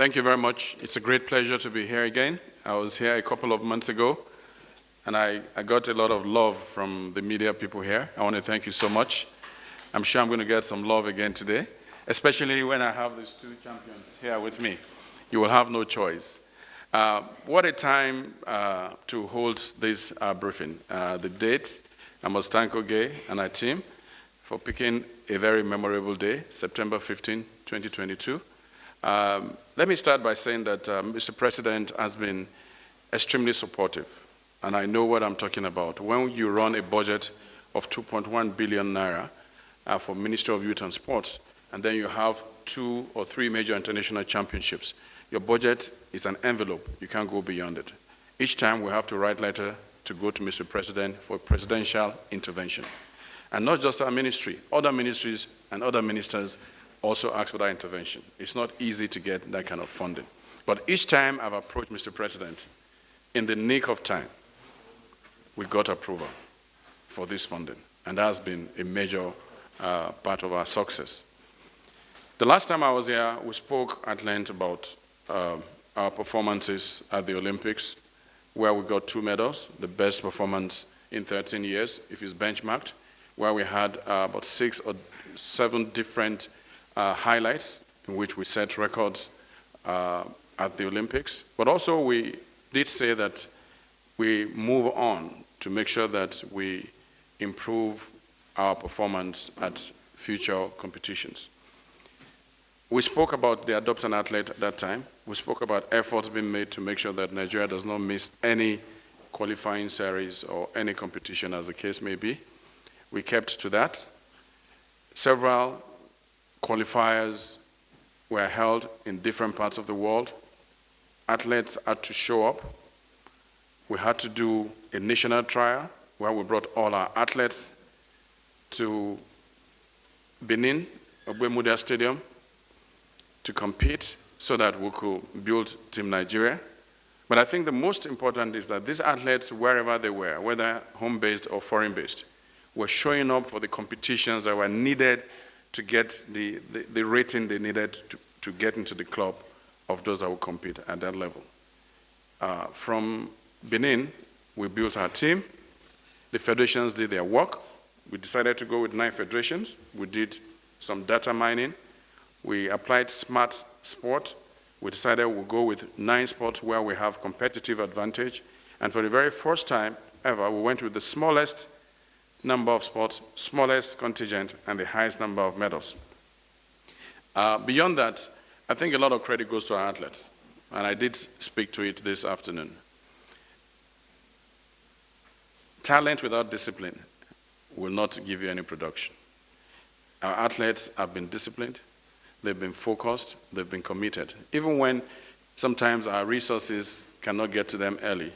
Thank you very much. It's a great pleasure to be here again. I was here a couple of months ago, and I got a lot of love from the media people here. I want to thank you so much. I'm sure I'm going to get some love again today, especially when I have these two champions here with me. You will have no choice. What a time to hold this briefing. The date, I must thank Oge and our team for picking a very memorable day, September 15, 2022. Let me start by saying that Mr. President has been extremely supportive, and I know what I'm talking about. When you run a budget of 2.1 billion naira for Ministry of Youth and Sports, and then you have 2 or 3 major international championships, your budget is an envelope. You can't go beyond it. Each time we have to write letter to go to Mr. President for presidential intervention. And not just our ministry, other ministries and other ministers also ask for that intervention. It's not easy to get that kind of funding. But each time I've approached Mr. President, in the nick of time, we got approval for this funding. And that has been a major part of our success. The last time I was here, we spoke at length about our performances at the Olympics, where we got 2 medals, the best performance in 13 years, if it's benchmarked, where we had about 6 or 7 different highlights in which we set records at the Olympics. But also we did say that we move on to make sure that we improve our performance at future competitions. We spoke about the Adopt an Athlete at that time. We spoke about efforts being made to make sure that Nigeria does not miss any qualifying series or any competition, as the case may be. We kept to that. Several qualifiers were held in different parts of the world. Athletes had to show up. We had to do a national trial where we brought all our athletes to Benin, Ogbemudia Stadium, to compete so that we could build Team Nigeria. But I think the most important is that these athletes, wherever they were, whether home-based or foreign-based, were showing up for the competitions that were needed to get the rating they needed to get into the club of those that would compete at that level. From Benin, we built our team. The federations did their work. We decided to go with 9 federations. We did some data mining. We applied smart sport. We decided we'll go with 9 sports where we have competitive advantage. And for the very first time ever, we went with the smallest number of sports, smallest contingent, and the highest number of medals. Beyond that, I think a lot of credit goes to our athletes, and I did speak to it this afternoon. Talent without discipline will not give you any production. Our athletes have been disciplined, they've been focused, they've been committed. Even when sometimes our resources cannot get to them early,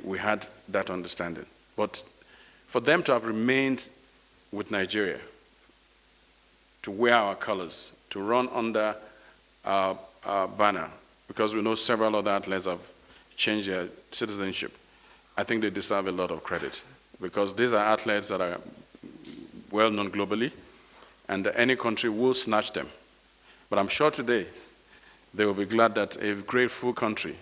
we had that understanding. But for them to have remained with Nigeria, to wear our colors, to run under our banner, because we know several other athletes have changed their citizenship, I think they deserve a lot of credit, because these are athletes that are well known globally, and any country will snatch them. But I'm sure today they will be glad that a grateful country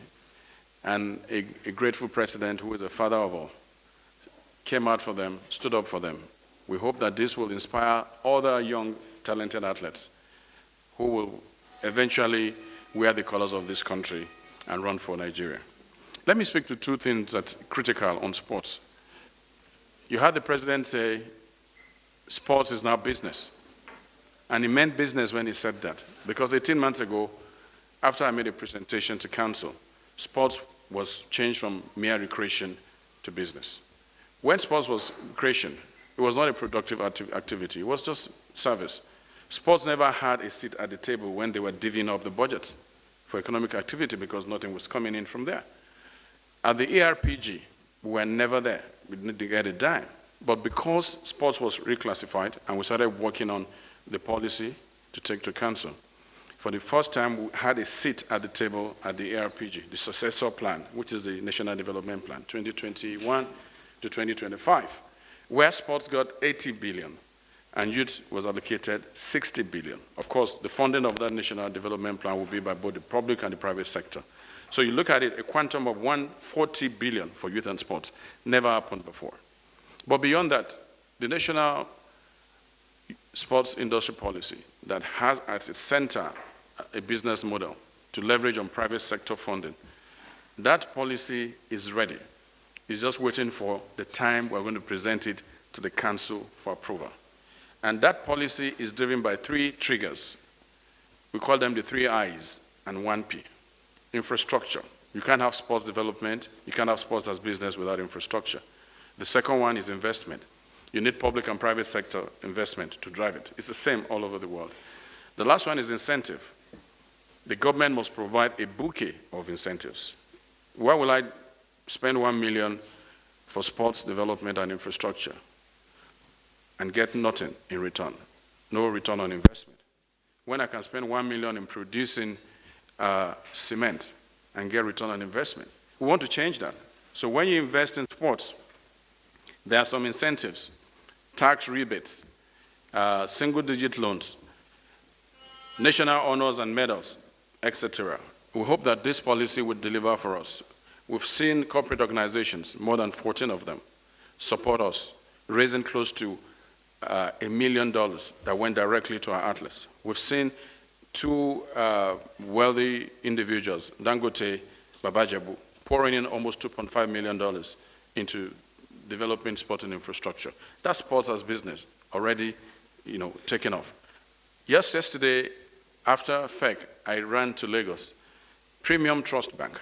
and a grateful president who is a father of all came out for them, stood up for them. We hope that this will inspire other young, talented athletes who will eventually wear the colors of this country and run for Nigeria. Let me speak to 2 things that's critical on sports. You heard the president say, sports is now business. And he meant business when he said that, because 18 months ago, after I made a presentation to council, sports was changed from mere recreation to business. When sports was recreation, it was not a productive activity, it was just service. Sports never had a seat at the table when they were divvying up the budget for economic activity because nothing was coming in from there. At the ARPG, we were never there. We didn't get a dime. But because sports was reclassified and we started working on the policy to take to council, for the first time we had a seat at the table at the ARPG, the successor plan, which is the National Development Plan, 2021 to 2025, where sports got 80 billion and youth was allocated 60 billion. Of course, the funding of that national development plan will be by both the public and the private sector. So you look at it, a quantum of 140 billion for youth and sports never happened before. But beyond that, the national sports industry policy that has at its center a business model to leverage on private sector funding, that policy is ready. It's just waiting for the time we're going to present it to the council for approval. And that policy is driven by 3 triggers. We call them the 3 I's and 1 P. Infrastructure. You can't have sports development, you can't have sports as business without infrastructure. The second one is investment. You need public and private sector investment to drive it. It's the same all over the world. The last one is incentive. The government must provide a bouquet of incentives. Why will I spend 1 million for sports development and infrastructure and get nothing in return? No return on investment. When I can spend 1 million in producing cement and get return on investment. We want to change that. So when you invest in sports, there are some incentives, tax rebates, single-digit loans, national honors and medals, etc. We hope that this policy would deliver for us. We've seen corporate organizations, more than 14 of them, support us, raising close to $1 million that went directly to our athletes. We've seen 2 wealthy individuals, Dangote, Babajabu, pouring in almost $2.5 million into developing sporting infrastructure. That's sports as business, already, taking off. Yesterday, after FEC, I ran to Lagos. Premium Trust Bank,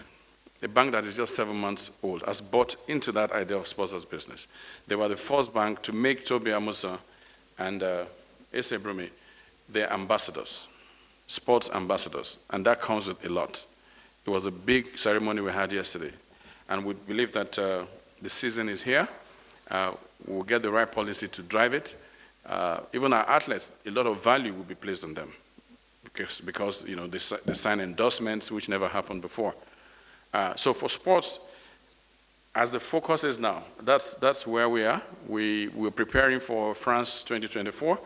a bank that is just 7 months old, has bought into that idea of sports as business. They were the first bank to make Toby Amusa and Ese Brume their ambassadors, sports ambassadors, and that comes with a lot. It was a big ceremony we had yesterday, and we believe that the season is here. We'll get the right policy to drive it. Even our athletes, a lot of value will be placed on them because they sign endorsements, which never happened before. So for sports, as the focus is now, that's where we are. We're preparing for France 2024.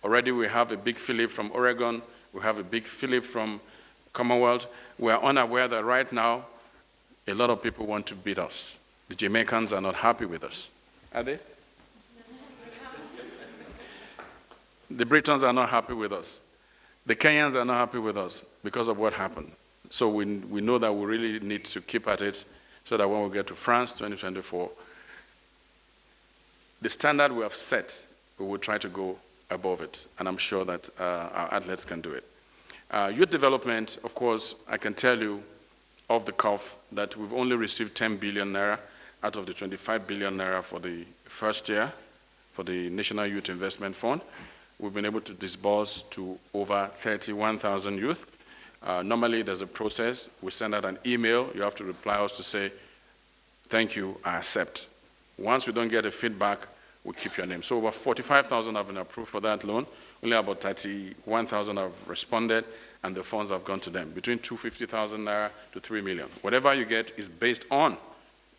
Already we have a big Philip from Oregon. We have a big Philip from Commonwealth. We are unaware that right now, a lot of people want to beat us. The Jamaicans are not happy with us. Are they? The Britons are not happy with us. The Kenyans are not happy with us because of what happened. So we know that we really need to keep at it so that when we get to France 2024, the standard we have set, we will try to go above it. And I'm sure that our athletes can do it. Youth development, of course, I can tell you off the cuff that we've only received 10 billion naira out of the 25 billion naira for the first year for the National Youth Investment Fund. We've been able to disburse to over 31,000 youth. Normally, there's a process. We send out an email. You have to reply us to say, thank you, I accept. Once we don't get a feedback, we keep your name. So over 45,000 have been approved for that loan. Only about 31,000 have responded, and the funds have gone to them, between 250,000 naira to 3 million. Whatever you get is based on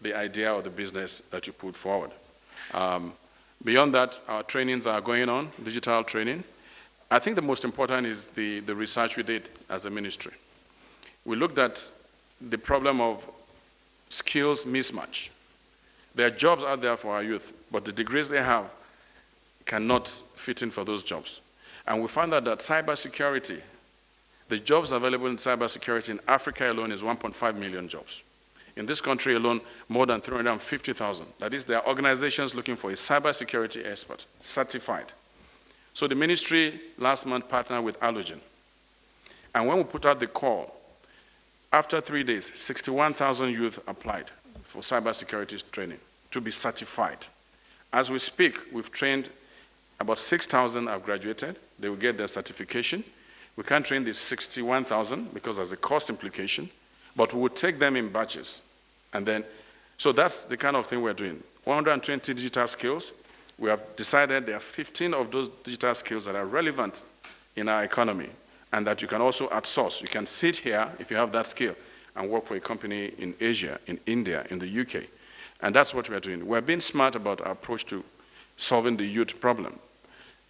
the idea or the business that you put forward. Beyond that, our trainings are going on, digital training. I think the most important is the research we did as a ministry. We looked at the problem of skills mismatch. There are jobs out there for our youth, but the degrees they have cannot fit in for those jobs. And we found out that cybersecurity, the jobs available in cybersecurity in Africa alone is 1.5 million jobs. In this country alone, more than 350,000. That is, there are organizations looking for a cybersecurity expert, certified. So the ministry last month partnered with Allogen. And when we put out the call, after 3 days, 61,000 youth applied for cybersecurity training to be certified. As we speak, we've trained about 6,000 have graduated. They will get their certification. We can't train the 61,000 because there's a cost implication, but we will take them in batches. And then, so that's the kind of thing we're doing. 120 digital skills. We have decided there are 15 of those digital skills that are relevant in our economy and that you can also outsource. You can sit here if you have that skill and work for a company in Asia, in India, in the UK. And that's what we're doing. We're being smart about our approach to solving the youth problem.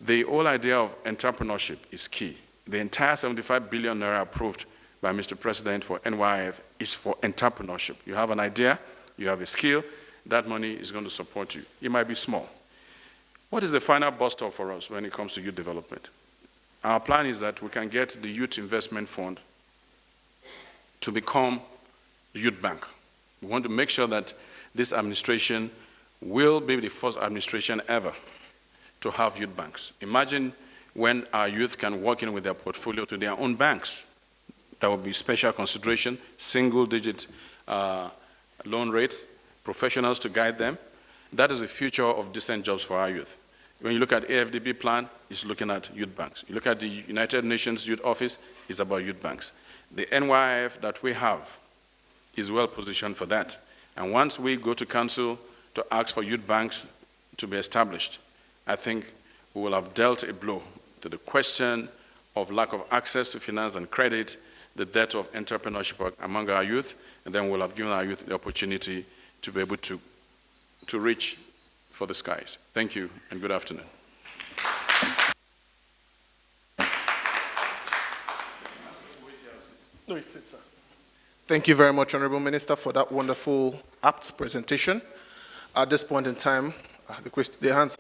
The whole idea of entrepreneurship is key. The entire 75 billion naira approved by Mr. President for NYF is for entrepreneurship. You have an idea, you have a skill, that money is going to support you. It might be small. What is the final bus stop for us when it comes to youth development? Our plan is that we can get the Youth Investment Fund to become a youth bank. We want to make sure that this administration will be the first administration ever to have youth banks. Imagine when our youth can walk in with their portfolio to their own banks. That will be special consideration, single-digit loan rates, professionals to guide them. That is the future of decent jobs for our youth. When you look at AFDB plan, it's looking at youth banks. You look at the United Nations Youth Office, it's about youth banks. The NYF that we have is well positioned for that. And once we go to council to ask for youth banks to be established, I think we will have dealt a blow to the question of lack of access to finance and credit, the debt of entrepreneurship among our youth, and then we'll have given our youth the opportunity to be able to reach for the skies. Thank you, and good afternoon. No, it's it, sir. Thank you very much, Honorable Minister, for that wonderful, apt presentation. At this point in time, the hands.